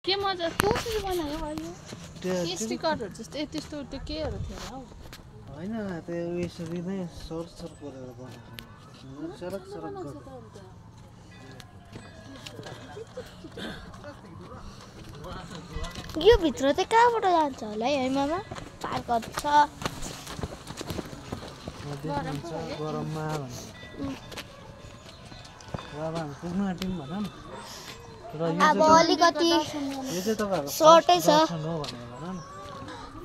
के मजा कसरी बनायो यो स्टिकरहरु जस्तै त्यस्तो त्यो केहरु थिएन हौ हैन त्यो यसरी नै सर गरेर बनाएको सरक गर्छ यो भित्र चाहिँ कहाँबाट जान्छ होला है मामा पार्क छ गरममा भन्छ पुग्न आँट्यौँ भन न अब अलिकति सर्टै छ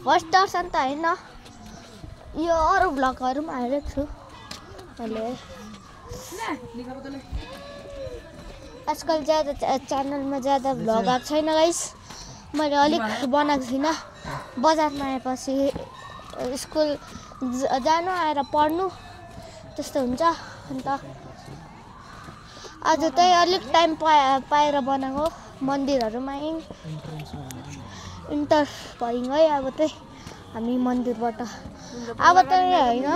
फर्स्ट दर्शन त होइन यो अरू भ्लगहरुमा हालेको छु मैले आजकल ज्यादा च्यानलमा ज्यादा भ्लग आएको छैन गाइस मैले अलिक बनाएको छुइनँ बजारमा आएपछि स्कुल जानु आएर पढ्नु त्यस्तो हुन्छ अन्त आज चाहिँ अलिक टाइम पाएर बनाएको मन्दिरहरुमा इन्टर भयौँ है अब चाहिँ हामी मन्दिरबाट अब चाहिँ हैन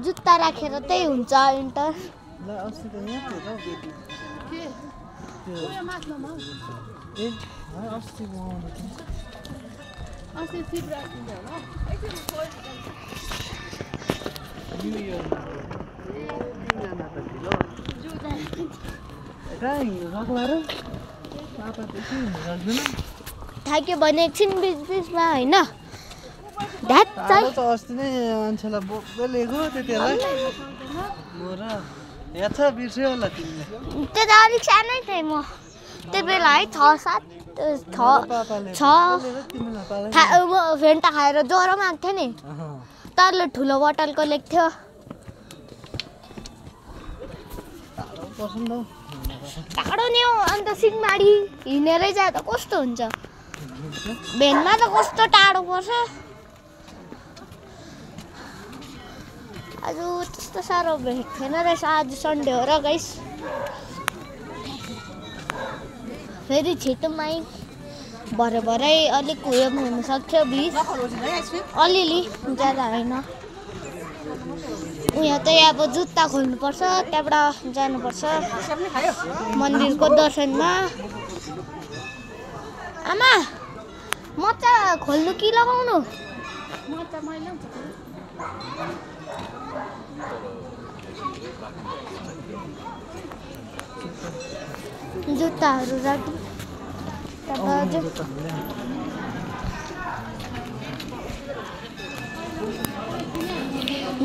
जुत्ता राखेर चाहिँ हुन्छ इन्टर थाक्यो भने एकछिन बिचमा हैन अस्ति नै मान्छेलाई बोलेको त्यतिबेला याद छ बिर्स्यो होला तिमीले त्यो त अलिक सानै थिएँ म त्यो बेला है 6 भेन्टा खाएर ज्वरोमा आएको थियो नि तरले ठुलो बोतलको ल्याएको थियो टाढो नि हो अन्त सिंहमारी हिँडेरै जाँदा कस्तो हुन्छ भेनमा त कस्तो टाढो पर्छ आज त्यस्तो साह्रो भेट थिएन रहेछ आज सन्डे हो र गाइस फेरि छिटोमै भरे अलिक उयो हुन सक्थ्यो बिच अलिअलि ज्यादा होइन यहाँ चाहिँ अब जुत्ता खोल्नुपर्छ त्यहाँबाट जानुपर्छ मन्दिरको दर्शनमा आमा मोजा खोल्नु कि लगाउनु जुत्ताहरू राख्नु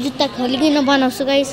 जुत्ता खोलिकन बनाउँछु गाइस